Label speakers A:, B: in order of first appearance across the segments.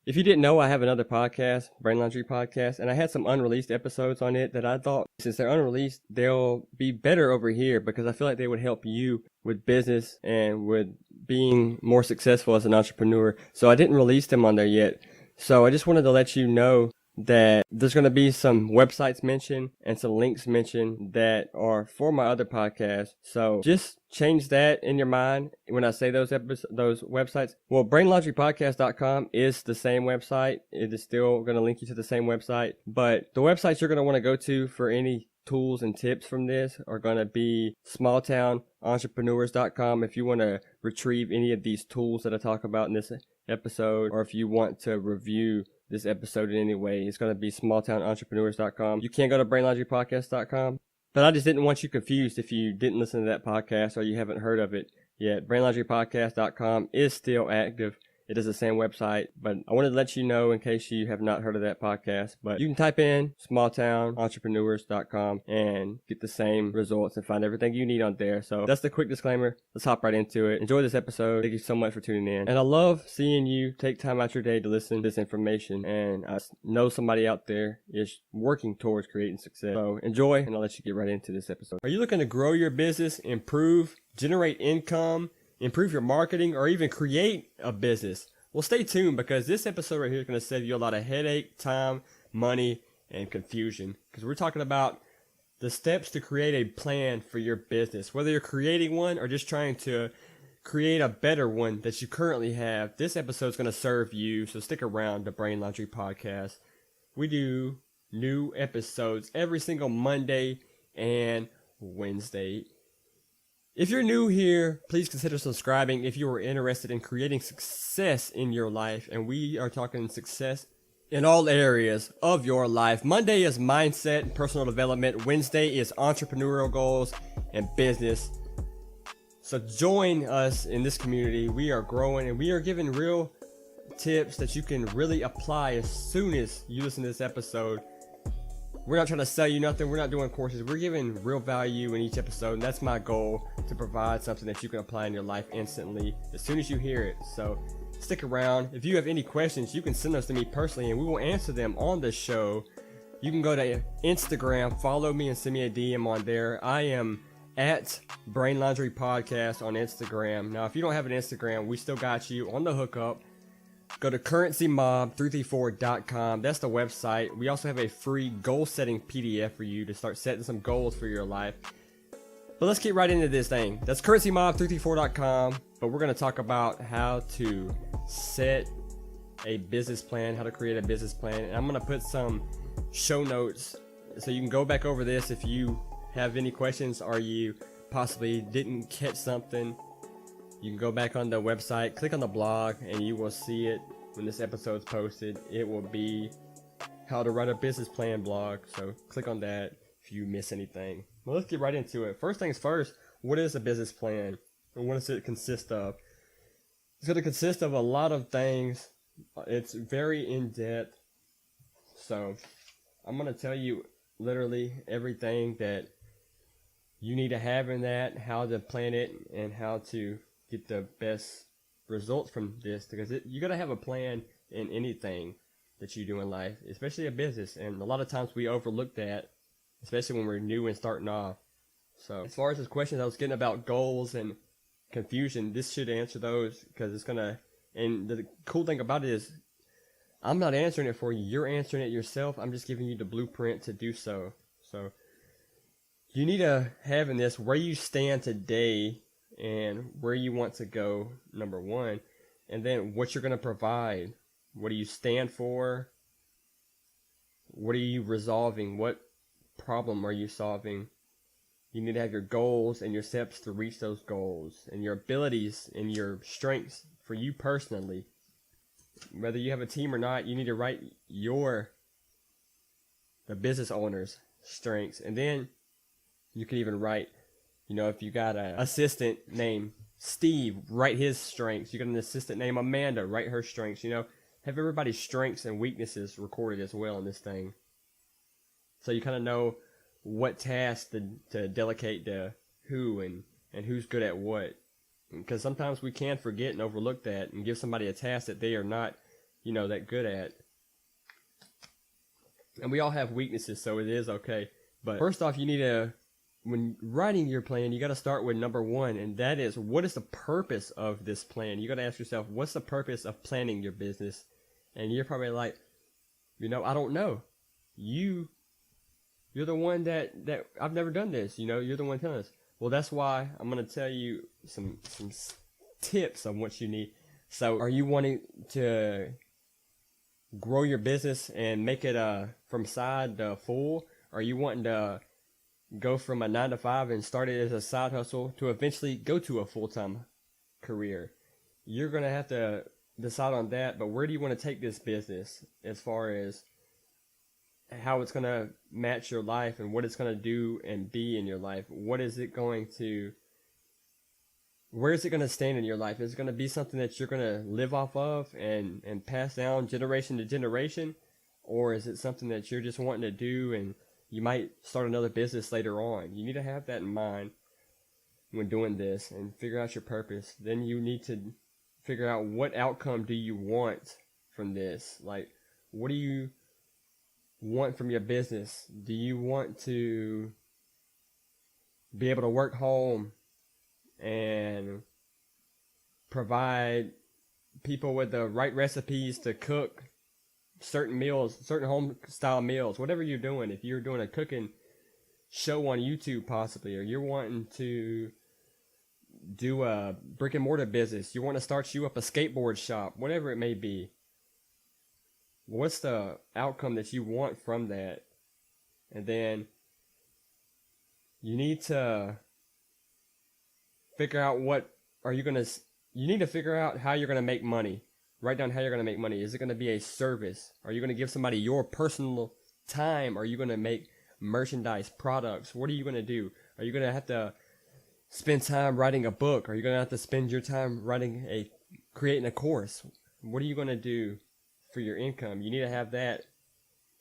A: If you didn't know, I have another podcast, Brain Laundry Podcast, and I had some unreleased episodes on it that I thought, since they're unreleased, they'll be better over here because I feel like they would help you with business and with being more successful as an entrepreneur. So I didn't release them on there yet. So I just wanted to let you know that there's going to be some websites mentioned and some links mentioned that are for my other podcast. So just change that in your mind when I say those websites. Well, brainlaundrypodcast.com is the same website. It is still going to link you to the same website. But the websites you're going to want to go to for any tools and tips from this are going to be smalltownentrepreneurs.com if you want to retrieve any of these tools that I talk about in this episode, or if you want to review this episode in any way. It's going to be smalltownentrepreneurs.com. You can go to brainlaundrypodcast.com, but I just didn't want you confused if you didn't listen to that podcast or you haven't heard of it yet. Brainlaundrypodcast.com is still active. It is the same website, but I wanted to let you know in case you have not heard of that podcast. But you can type in smalltownentrepreneurs.com and get the same results and find everything you need on there. So that's the quick disclaimer. Let's hop right into it. Enjoy this episode. Thank you so much for tuning in. And I love seeing you take time out your day to listen to this information. And I know somebody out there is working towards creating success. So enjoy, and I'll let you get right into this episode. Are you looking to grow your business, improve, generate income, improve your marketing, or even create a business? Well, stay tuned because this episode right here is going to save you a lot of headache, time, money, and confusion. Because we're talking about the steps to create a plan for your business. Whether you're creating one or just trying to create a better one that you currently have, this episode is going to serve you. So stick around to Brain Laundry Podcast. We do new episodes every single Monday and Wednesday. If you're new here, please consider subscribing if you are interested in creating success in your life. And we are talking success in all areas of your life. Monday is mindset and personal development. Wednesday is entrepreneurial goals and business. So join us in this community. We are growing and we are giving real tips that you can really apply as soon as you listen to this episode. We're not trying to sell you nothing. We're not doing courses. We're giving real value in each episode. And that's my goal, to provide something that you can apply in your life instantly as soon as you hear it. So stick around. If you have any questions, you can send those to me personally and we will answer them on the show. You can go to Instagram, follow me, and send me a DM on there. I am at Brain Laundry Podcast on Instagram. Now, if you don't have an Instagram, we still got you on the hookup. Go to currencymob334.com. That's the website. We also have a free goal setting PDF for you to start setting some goals for your life. But let's get right into this thing. That's currencymob334.com. But we're going to talk about how to set a business plan, how to create a business plan. And I'm going to put some show notes so you can go back over this if you have any questions or you possibly didn't catch something. You can go back on the website, click on the blog, and you will see it when this episode is posted. It will be how to write a business plan blog. So click on that if you miss anything. Well, let's get right into it. First things first, what is a business plan? And what does it consist of? It's going to consist of a lot of things. It's very in-depth. So I'm going to tell you literally everything that you need to have in that, how to plan it, and how to get the best results from this, because you got to have a plan in anything that you do in life, especially a business. And a lot of times we overlook that, especially when we're new and starting off. So as far as this question I was getting about goals and confusion, this should answer those, because it's going to, and the cool thing about it is I'm not answering it for you. You're answering it yourself. I'm just giving you the blueprint to do so. So you need to have in this where you stand today and where you want to go, number one, and then what you're going to provide. What do you stand for? What are you resolving? What problem are you solving? You need to have your goals and your steps to reach those goals, and your abilities and your strengths for you personally. Whether you have a team or not, you need to write the business owner's strengths, and then you can even write, if you got an assistant named Steve, write his strengths. You got an assistant named Amanda, write her strengths. Have everybody's strengths and weaknesses recorded as well in this thing. So you kind of know what tasks to delegate to who and who's good at what. Because sometimes we can forget and overlook that and give somebody a task that they are not that good at. And we all have weaknesses, so it is okay. But first off, you need to, when writing your plan, you got to start with number one, and that is, what is the purpose of this plan? You got to ask yourself, what's the purpose of planning your business? And you're probably like, I don't know. You're the one that I've never done this. You're the one telling us. Well, that's why I'm going to tell you some tips on what you need. So, are you wanting to grow your business and make it from side to full? Are you wanting to go from a 9 to 5 and start it as a side hustle to eventually go to a full-time career? You're going to have to decide on that, but where do you want to take this business as far as how it's going to match your life and what it's going to do and be in your life? Where is it going to stand in your life? Is it going to be something that you're going to live off of and pass down generation to generation? Or is it something that you're just wanting to do and you might start another business later on? You need to have that in mind when doing this and figure out your purpose. Then you need to figure out, what outcome do you want from this? Like, what do you want from your business? Do you want to be able to work home and provide people with the right recipes to cook certain meals, certain home style meals, whatever you're doing? If you're doing a cooking show on YouTube possibly, or you're wanting to do a brick and mortar business, you want to start you up a skateboard shop, whatever it may be, what's the outcome that you want from that? And then you need to figure out you need to figure out how you're going to make money. Write down how you're going to make money. Is it going to be a service? Are you going to give somebody your personal time? Are you going to make merchandise, products? What are you going to do? Are you going to have to spend time writing a book? Are you going to have to spend your time creating a course? What are you going to do for your income? You need to have that.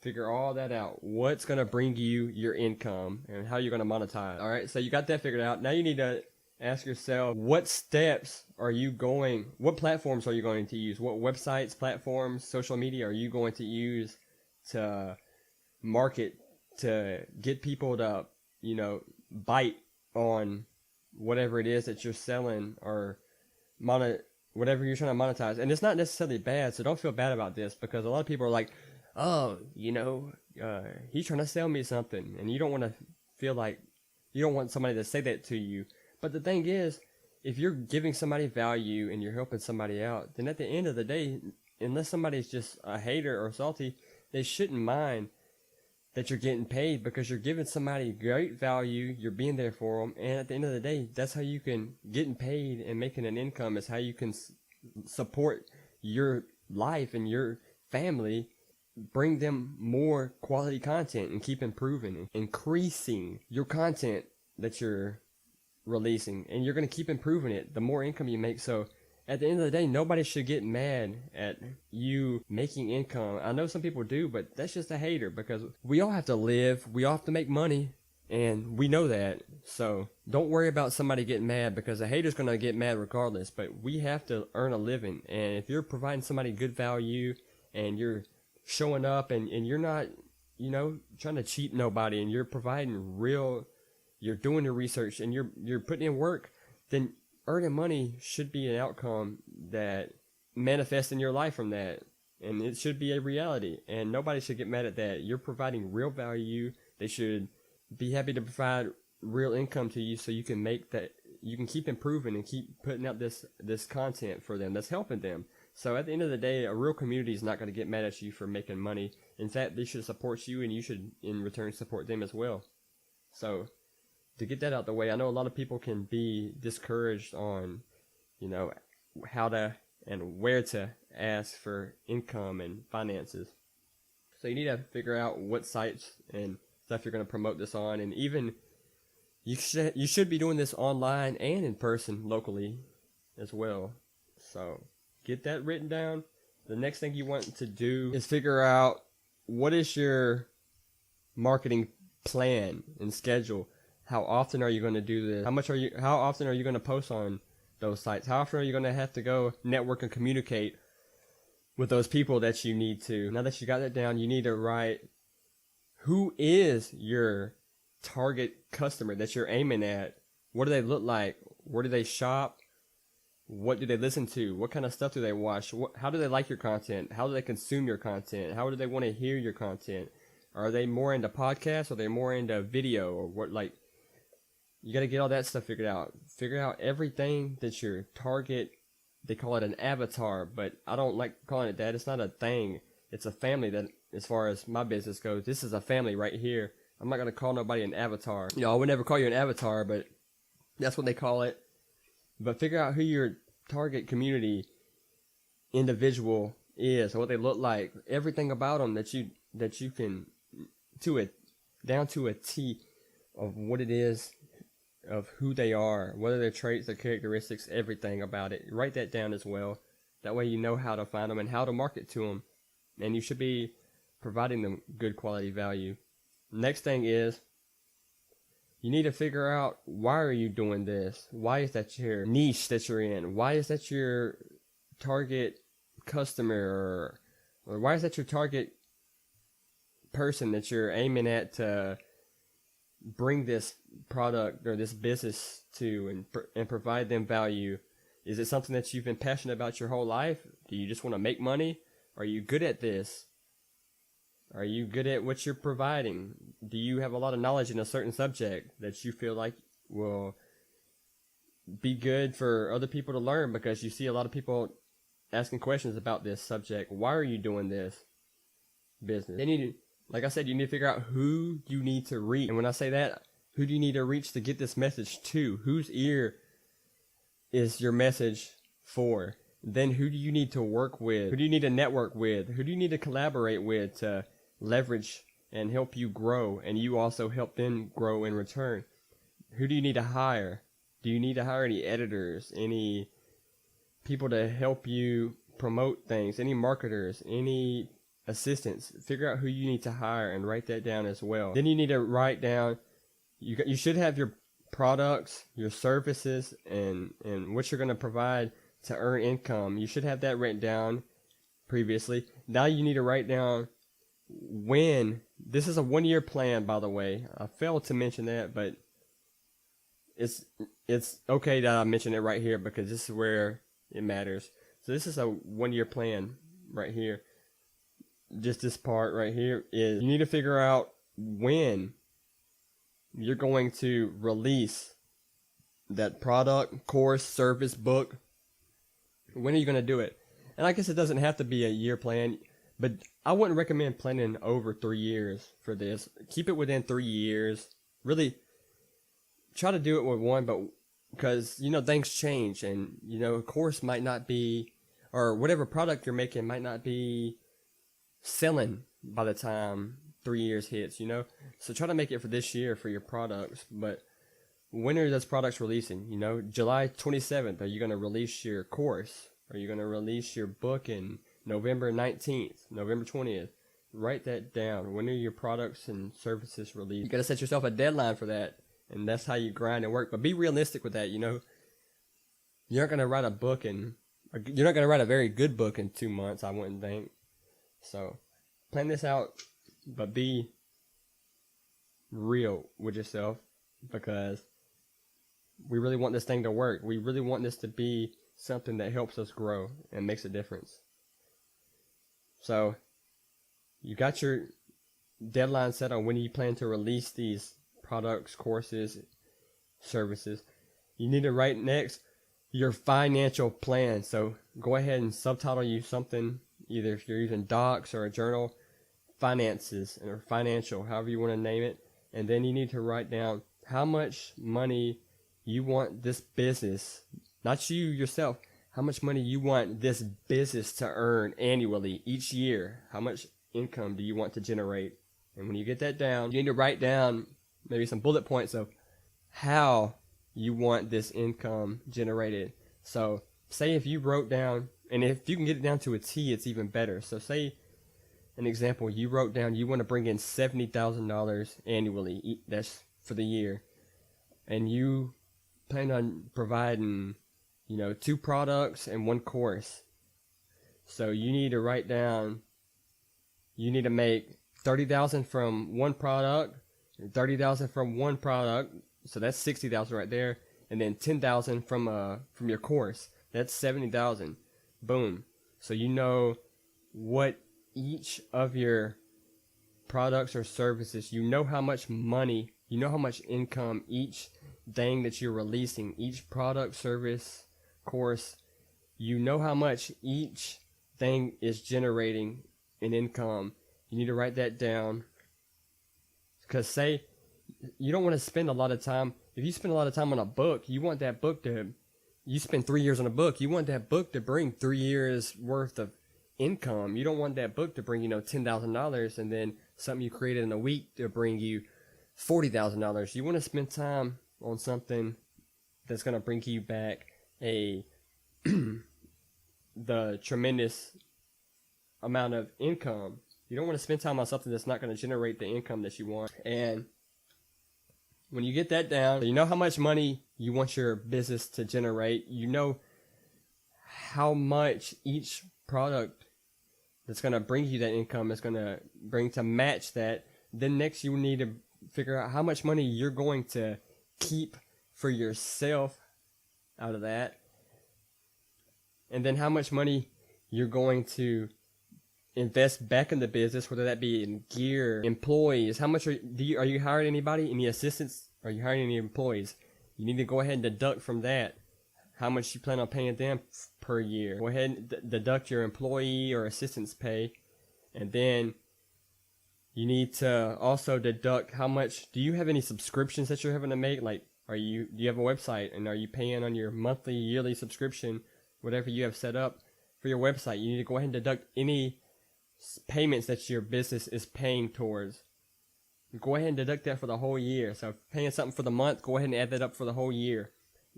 A: Figure all that out. What's going to bring you your income and how you're going to monetize. All right, so you got that figured out. Now you need to ask yourself, what platforms are you going to use? What websites, platforms, social media are you going to use to market, to get people to, bite on whatever it is that you're selling or whatever you're trying to monetize? And it's not necessarily bad, so don't feel bad about this, because a lot of people are like, oh, he's trying to sell me something, and you don't want to feel like, you don't want somebody to say that to you. But the thing is, if you're giving somebody value and you're helping somebody out, then at the end of the day, unless somebody's just a hater or salty, they shouldn't mind that you're getting paid, because you're giving somebody great value, you're being there for them, and at the end of the day, that's how you can getting paid and making an income, is how you can support your life and your family, bring them more quality content and keep improving and increasing your content that you're releasing, and you're going to keep improving it the more income you make. So at the end of the day, nobody should get mad at you making income. I know some people do, but that's just a hater, because we all have to live, we all have to make money, and we know that. So don't worry about somebody getting mad, because a hater's going to get mad regardless. But we have to earn a living, and if you're providing somebody good value and you're showing up and you're not trying to cheat nobody, and you're providing you're doing your research and you're putting in work, then earning money should be an outcome that manifests in your life from that, and it should be a reality, and nobody should get mad at that. You're providing real value. They should be happy to provide real income to you, so you can keep improving and keep putting out this content for them that's helping them. So at the end of the day, a real community is not going to get mad at you for making money. In fact, they should support you, and you should in return support them as well. So to get that out the way, I know a lot of people can be discouraged on, how to and where to ask for income and finances. So you need to figure out what sites and stuff you're going to promote this on, and even you should be doing this online and in person locally as well. So get that written down. The next thing you want to do is figure out, what is your marketing plan and schedule. How often are you going to do this? How often are you going to post on those sites? How often are you going to have to go network and communicate with those people that you need to. Now that you got that down, you need to write who is your target customer that you're aiming at. What do they look like? Where do they shop? What do they listen to? What kind of stuff do they watch? How do they like your content? How do they consume your content? How do they want to hear your content? Are they more into podcasts? Are they more into video? Or what? Like, you got to get all that stuff figured out. Figure out everything that your target, they call it an avatar, but I don't like calling it that. It's not a thing. It's a family that, as far as my business goes, this is a family right here. I'm not going to call nobody an avatar. You know, I would never call you an avatar, but that's what they call it. But figure out who your target community individual is, or what they look like, everything about them that you can, to it, down to a T of what it is, of who they are, what are their traits, their characteristics, everything about it. Write that down as well. That way you know how to find them and how to market to them. And you should be providing them good quality value. Next thing is, you need to figure out, why are you doing this? Why is that your niche that you're in? Why is that your target customer? Or why is that your target person that you're aiming at to bring this product or this business to and provide them value? Is it something that you've been passionate about your whole life? Do you just want to make money? Are you good at this? Are you good at what you're providing? Do you have a lot of knowledge in a certain subject that you feel like will be good for other people to learn, because you see a lot of people asking questions about this subject? Why are you doing this business? They need to, like I said, you need to figure out who you need to reach. And when I say that, who do you need to reach to get this message to? Whose ear is your message for? Then who do you need to work with? Who do you need to network with? Who do you need to collaborate with to leverage and help you grow, and you also help them grow in return? Who do you need to hire? Do you need to hire any editors, any people to help you promote things, any marketers, any assistants? Figure out who you need to hire and write that down as well. Then you need to write down, you should have your products, your services, and what you're going to provide to earn income. You should have that written down previously. Now you need to write down when. This is a 1-year plan, by the way. I failed to mention that, but it's okay that I mention it right here, because this is where it matters. So this is a 1-year plan right here. Just this part right here is, you need to figure out when you're going to release that product, course, service, book. When are you going to do it? And I guess it doesn't have to be a year plan, but I wouldn't recommend planning over 3 years for this. Keep it within 3 years. Really try to do it with one, but because, you know, things change, and, you know, a course might not be, or whatever product you're making might not be selling by the time 3 years hits, you know? So try to make it for this year for your products. But when are those products releasing? You know, July 27th, are you going to release your course? Are you going to release your book in November 19th, November 20th? Write that down. When are your products and services released? You got to set yourself a deadline for that, and that's how you grind and work. But be realistic with that, you know? You're not going to write a book you're not going to write a very good book in 2 months, I wouldn't think. So plan this out, but be real with yourself, because we really want this thing to work. We really want this to be something that helps us grow and makes a difference. So you got your deadline set on when you plan to release these products, courses, services. You need to write next your financial plan. So go ahead and subtitle you something, either if you're using docs or a journal, finances or financial, however you want to name it. And then you need to write down how much money you want this business, not you yourself, how much money you want this business to earn annually each year. How much income do you want to generate? And when you get that down, you need to write down maybe some bullet points of how you want this income generated. So say if you wrote down, and if you can get it down to a T, it's even better. So say, an example, you wrote down you want to bring in $70,000 annually. That's for the year. And you plan on providing, 2 products and 1 course. So you need to write down, you need to make 30,000 from one product, 30,000 from one product, so that's 60,000 right there, and then 10,000 from your course. That's 70,000. Boom. So you know what each of your products or services, you know how much money, you know how much income each thing that you're releasing, each product, service, course, you know how much each thing is generating in income. You need to write that down. Because say you don't want to spend a lot of time. If you spend a lot of time on a book, you want that book to, you spend 3 years on a book, you want that book to bring 3 years worth of income. You don't want that book to bring, $10,000 and then something you created in a week to bring you $40,000. You want to spend time on something that's going to bring you back the tremendous amount of income. You don't want to spend time on something that's not going to generate the income that you want. And when you get that down, you know how much money you want your business to generate. You know how much each product that's going to bring you that income is going to bring to match that. Then next you need to figure out how much money you're going to keep for yourself out of that. And then how much money you're going to invest back in the business, whether that be in gear, employees. How much are you hiring anybody? Any assistants? Are you hiring any employees? You need to go ahead and deduct from that how much you plan on paying them per year. Go ahead and deduct your employee or assistant's pay, and then you need to also deduct how much. Do you have any subscriptions that you're having to make? Like, do you have a website, and are you paying on your monthly, yearly subscription, whatever you have set up for your website? You need to go ahead and deduct any payments that your business is paying towards. Go ahead and deduct that for the whole year. So if you're paying something for the month, go ahead and add that up for the whole year.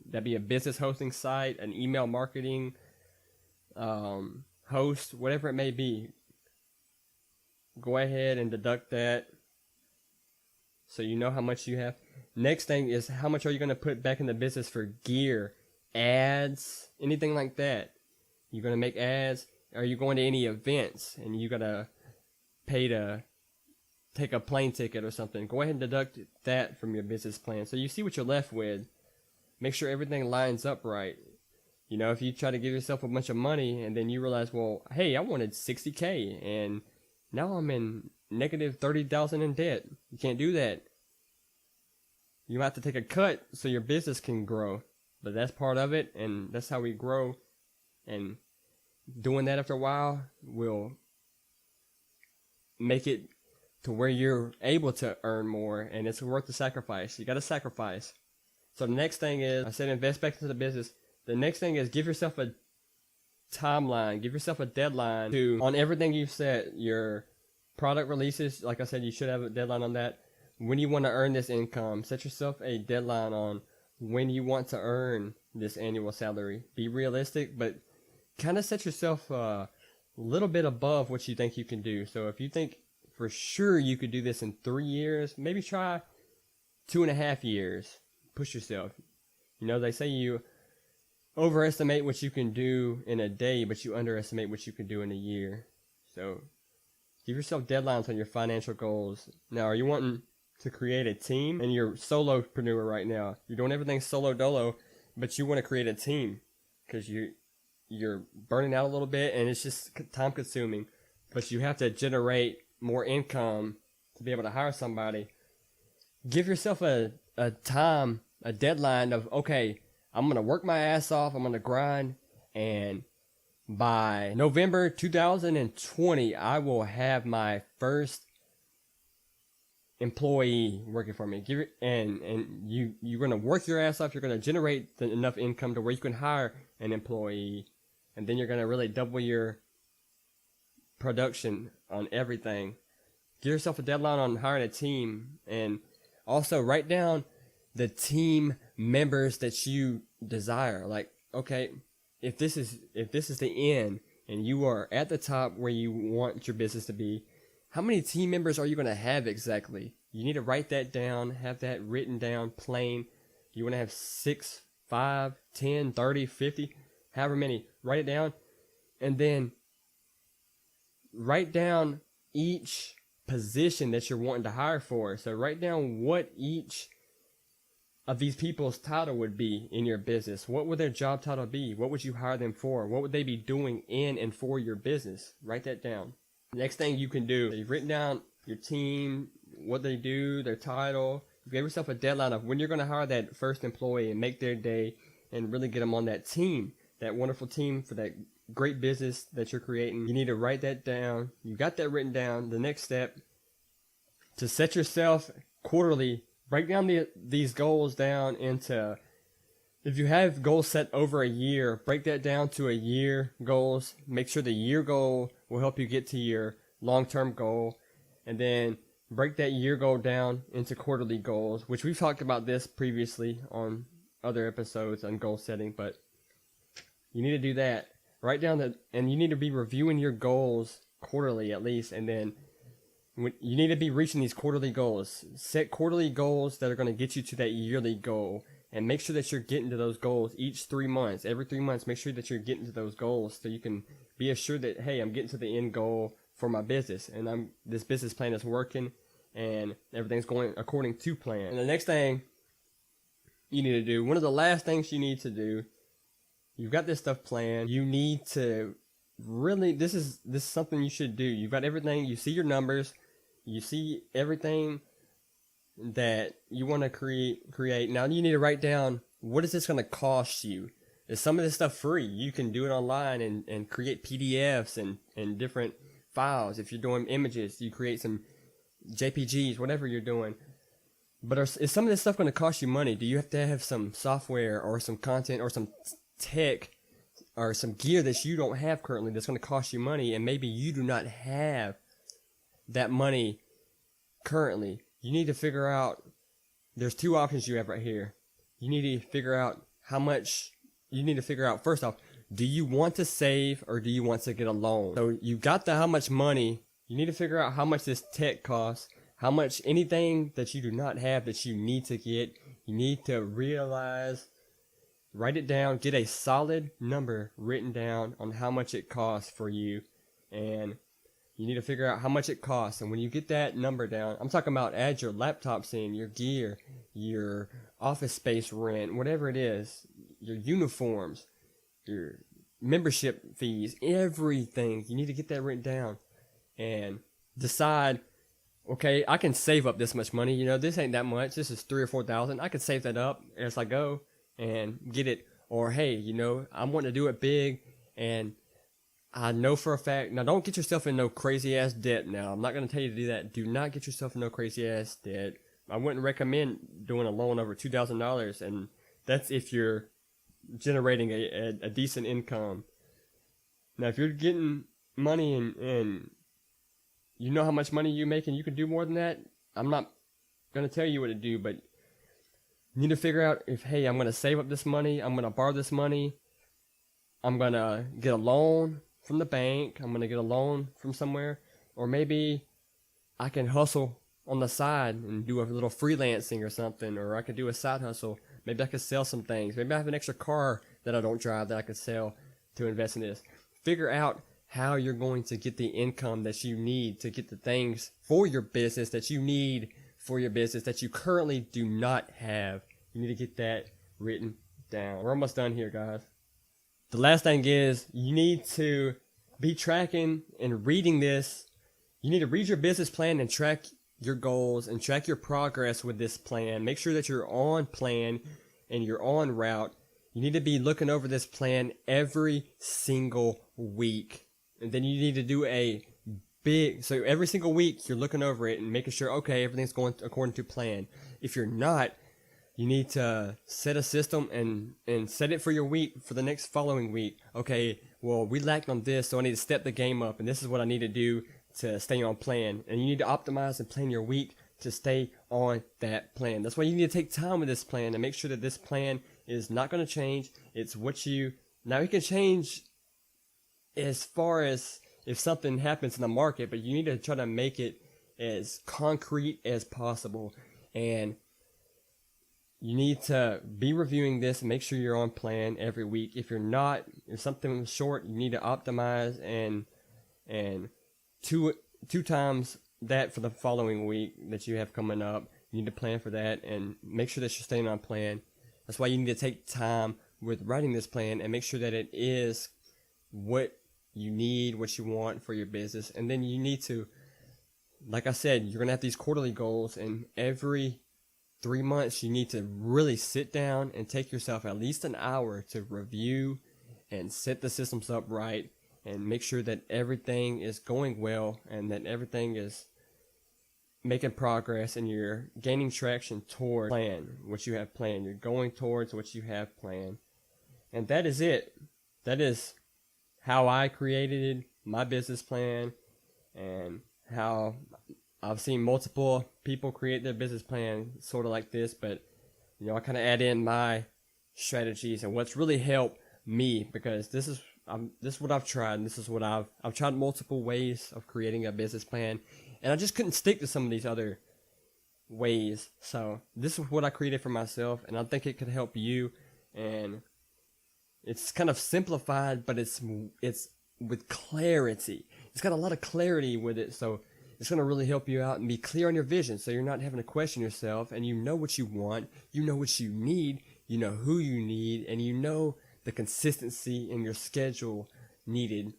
A: That'd be a business hosting site, an email marketing host, whatever it may be. Go ahead and deduct that so you know how much you have. Next thing is, how much are you going to put back in the business for gear, ads, anything like that? You're going to make ads. Are you going to any events and you got to pay to take a plane ticket or something? Go ahead and deduct that from your business plan. So you see what you're left with. Make sure everything lines up right. If you try to give yourself a bunch of money and then you realize, well, hey, I wanted $60K and now I'm in negative $30,000 in debt. You can't do that. You have to take a cut so your business can grow. But that's part of it, and that's how we grow. And doing that after a while will make it to where you're able to earn more, and it's worth the sacrifice. You got to sacrifice. So the next thing is, I said invest back into the business. The next thing is give yourself a timeline, give yourself a deadline on everything you've set. Your product releases, like I said, you should have a deadline on that. When you want to earn this income, set yourself a deadline on when you want to earn this annual salary. Be realistic, but kind of set yourself a little bit above what you think you can do. So if you think for sure you could do this in 3 years, maybe try 2.5 years. Push yourself. They say you overestimate what you can do in a day, but you underestimate what you can do in a year. So give yourself deadlines on your financial goals. Now, are you wanting to create a team? And you're solopreneur right now. You're doing everything solo dolo, but you want to create a team because you're burning out a little bit and it's just time consuming. But you have to generate more income to be able to hire somebody. Give yourself a deadline of, okay, I'm going to work my ass off. I'm going to grind. And by November 2020, I will have my first employee working for me. You're going to work your ass off. You're going to generate enough income to where you can hire an employee. And then you're going to really double your production on everything. Give yourself a deadline on hiring a team. And also write down the team members that you desire. Like, okay, if this is the end and you are at the top where you want your business to be, how many team members are you going to have exactly? You need to write that down, have that written down plain. You want to have 6, 5, 10, 30, 50, however many. Write it down. And then write down each position that you're wanting to hire for. So write down what each of these people's title would be in your business. What would their job title be? What would you hire them for? What would they be doing in and for your business? Write that down. Next thing you can do, you've written down your team, what they do, their title. You give yourself a deadline of when you're going to hire that first employee and make their day and really get them on that team, that wonderful team for that great business that you're creating. You need to write that down. You got that written down. The next step, to set yourself quarterly, break down these goals down into, if you have goals set over a year, break that down to a year goals. Make sure the year goal will help you get to your long-term goal. And then break that year goal down into quarterly goals, which we've talked about this previously on other episodes on goal setting, but you need to do that. Write down that, and you need to be reviewing your goals quarterly at least, and then you need to be reaching these quarterly goals. Set quarterly goals that are going to get you to that yearly goal, and make sure that you're getting to those goals each 3 months. Every 3 months, make sure that you're getting to those goals so you can be assured that, hey, I'm getting to the end goal for my business, and this business plan is working, and everything's going according to plan. And the next thing you need to do, one of the last things you need to do, you've got this stuff planned. You need to really, this is something you should do. You've got everything. You see your numbers. You see everything that you want to create. Now you need to write down, what is this going to cost you? Is some of this stuff free? You can do it online and create PDFs and different files. If you're doing images, you create some JPGs, whatever you're doing. But is some of this stuff going to cost you money? Do you have to have some software or some content or some tech or some gear that you don't have currently that's going to cost you money, and maybe you do not have that money currently? You need to figure out, there's 2 options you have right here. You need to figure out how much, you need to figure out, first off, do you want to save or do you want to get a loan? So you got the how much money, you need to figure out how much this tech costs, how much anything that you do not have that you need to get. You need to realize, write it down, get a solid number written down on how much it costs for you, and you need to figure out how much it costs. And when you get that number down, I'm talking about add your laptops in, your gear, your office space rent, whatever it is, your uniforms, your membership fees, everything. You need to get that written down and decide, okay, I can save up this much money. You know, this ain't that much. This is 3,000 or 4,000. I can save that up as I go and get it. Or, hey, you know, I'm wanting to do it big, and I know for a fact. Now, don't get yourself in no crazy ass debt. Now, I'm not going to tell you to do that. Do not get yourself in no crazy ass debt. I wouldn't recommend doing a loan over $2,000, and that's if you're generating a decent income. Now, if you're getting money and you know how much money you make and you can do more than that, I'm not going to tell you what to do, but you need to figure out if, hey, I'm going to save up this money, I'm going to borrow this money, I'm going to get a loan from the bank, I'm going to get a loan from somewhere, or maybe I can hustle on the side and do a little freelancing or something, or I could do a side hustle. Maybe I could sell some things. Maybe I have an extra car that I don't drive that I could sell to invest in this. Figure out how you're going to get the income that you need to get the things for your business that you need for your business that you currently do not have. You need to get that written down. We're almost done here, guys. The last thing is, you need to be tracking and reading this. You need to read your business plan and track your goals and track your progress with this plan. Make sure that you're on plan and you're on route. You need to be looking over this plan every single week. And then you need to do so every single week you're looking over it and making sure, okay, everything's going according to plan. If you're not, you need to set a system and set it for your week, for the next following week. Okay, well, we lacked on this, so I need to step the game up, and this is what I need to do to stay on plan. And you need to optimize and plan your week to stay on that plan. That's why you need to take time with this plan and make sure that this plan is not going to change. It's what now it can change as far as if something happens in the market, but you need to try to make it as concrete as possible. And you need to be reviewing this and make sure you're on plan every week. If you're not, if something's short, you need to optimize and two times that for the following week that you have coming up. You need to plan for that and make sure that you're staying on plan. That's why you need to take time with writing this plan and make sure that it is what you need, what you want for your business. And then you need to, like I said, you're going to have these quarterly goals, and every 3 months you need to really sit down and take yourself at least an hour to review and set the systems up right and make sure that everything is going well and that everything is making progress and you're gaining traction toward plan, what you have planned. You're going towards what you have planned. And that is it. That is how I created my business plan and how I've seen multiple people create their business plan sort of like this, but I kind of add in my strategies and what's really helped me, because this is what I've tried, and this is what I've tried multiple ways of creating a business plan, and I just couldn't stick to some of these other ways. So this is what I created for myself, and I think it could help you. And it's kind of simplified, but it's with clarity. It's got a lot of clarity with it, so it's going to really help you out and be clear on your vision, so you're not having to question yourself, and you know what you want, you know what you need, you know who you need, and you know the consistency in your schedule needed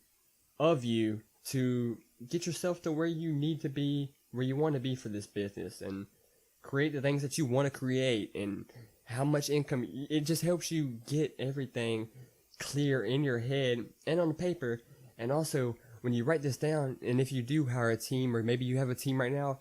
A: of you to get yourself to where you need to be, where you want to be for this business, and create the things that you want to create, and how much income. It just helps you get everything clear in your head and on the paper. And also, when you write this down, and if you do hire a team, or maybe you have a team right now,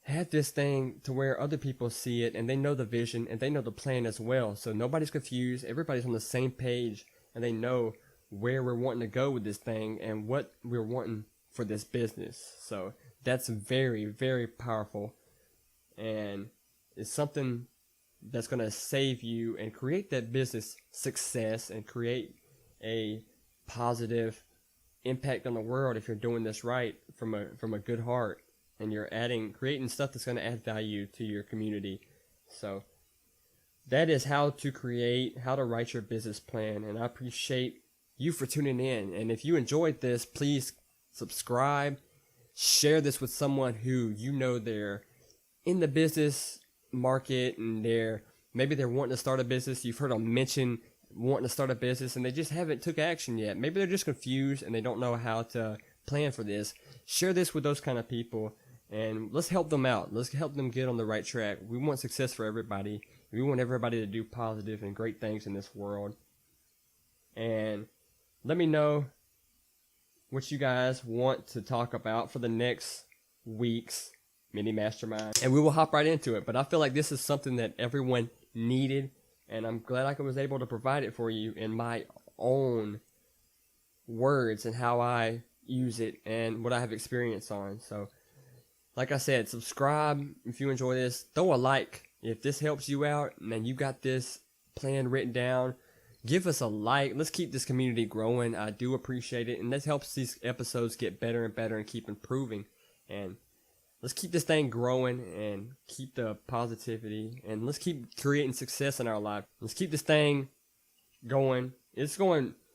A: have this thing to where other people see it and they know the vision and they know the plan as well. So nobody's confused. Everybody's on the same page, and they know where we're wanting to go with this thing and what we're wanting for this business. So that's very, very powerful, and it's something that's going to save you and create that business success and create a positive impact on the world if you're doing this right from a good heart, and you're creating stuff that's going to add value to your community. So that is how to write your business plan, and I appreciate you for tuning in. And if you enjoyed this, please subscribe, share this with someone who you know they're in the business market, and maybe they're wanting to start a business. You've heard them mention wanting to start a business, and they just haven't took action yet. Maybe they're just confused and they don't know how to plan for this. Share this with those kind of people, and let's help them out. Let's help them get on the right track. We want success for everybody. We want everybody to do positive and great things in this world. And let me know what you guys want to talk about for the next week's mini mastermind, and we will hop right into it. But I feel like this is something that everyone needed, and I'm glad I was able to provide it for you in my own words and how I use it and what I have experience on. So like I said, subscribe if you enjoy this. Throw a like if this helps you out and you got this plan written down. Give us a like. Let's keep this community growing. I do appreciate it, and this helps these episodes get better and better and keep improving. And let's keep this thing growing and keep the positivity, and let's keep creating success in our life. Let's keep this thing going.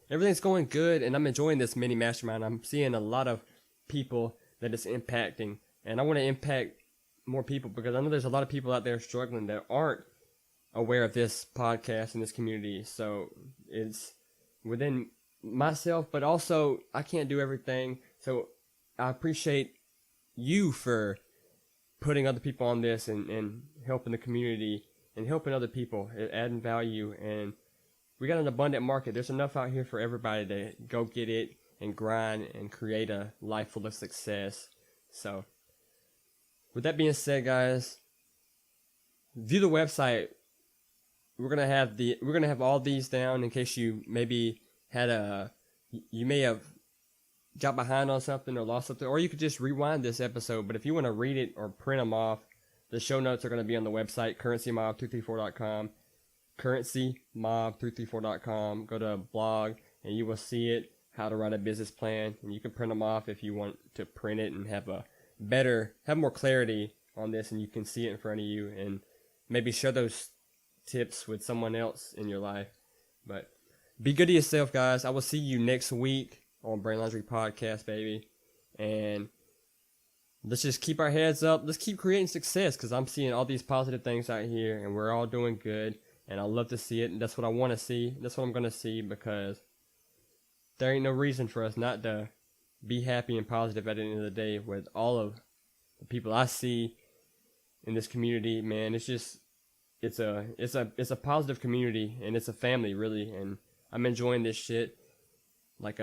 A: Everything's going good, and I'm enjoying this mini mastermind. I'm seeing a lot of people that it's impacting, and I want to impact more people, because I know there's a lot of people out there struggling that aren't aware of this podcast and this community. So it's within myself, but also I can't do everything. So I appreciate you for putting other people on this and helping the community and helping other people, adding value. And we got an abundant market. There's enough out here for everybody to go get it and grind and create a life full of success. So with that being said, guys, view the website. We're gonna have all these down in case you maybe you may have got behind on something or lost something, or you could just rewind this episode. But if you want to read it or print them off, the show notes are going to be on the website, currencymob234.com, currencymob234.com. Go to blog and you will see it, how to write a business plan, and you can print them off if you want to print it and have more clarity on this, and you can see it in front of you and maybe share those tips with someone else in your life. But be good to yourself, guys. I will see you next week on Brain Laundry Podcast, baby. And let's just keep our heads up. Let's keep creating success, because I'm seeing all these positive things out here and we're all doing good. And I love to see it. And that's what I want to see. That's what I'm going to see, because there ain't no reason for us not to be happy and positive at the end of the day with all of the people I see in this community. Man, it's just, it's a positive community, and it's a family, really. And I'm enjoying this shit. Like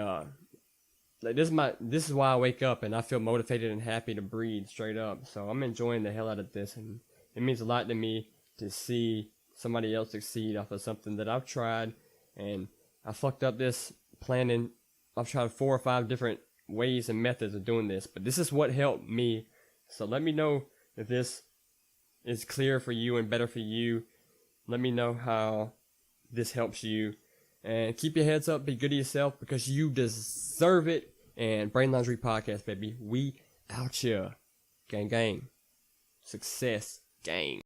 A: this is why I wake up and I feel motivated and happy to breathe, straight up. So I'm enjoying the hell out of this, and it means a lot to me to see somebody else succeed off of something that I've tried. And I fucked up this planning. I've tried 4 or 5 different ways and methods of doing this, but this is what helped me. So let me know if this is clear for you and better for you. Let me know how this helps you. And keep your heads up, be good to yourself, because you deserve it. And Brain Laundry Podcast, baby. We out here. Gang, gang. Success, gang.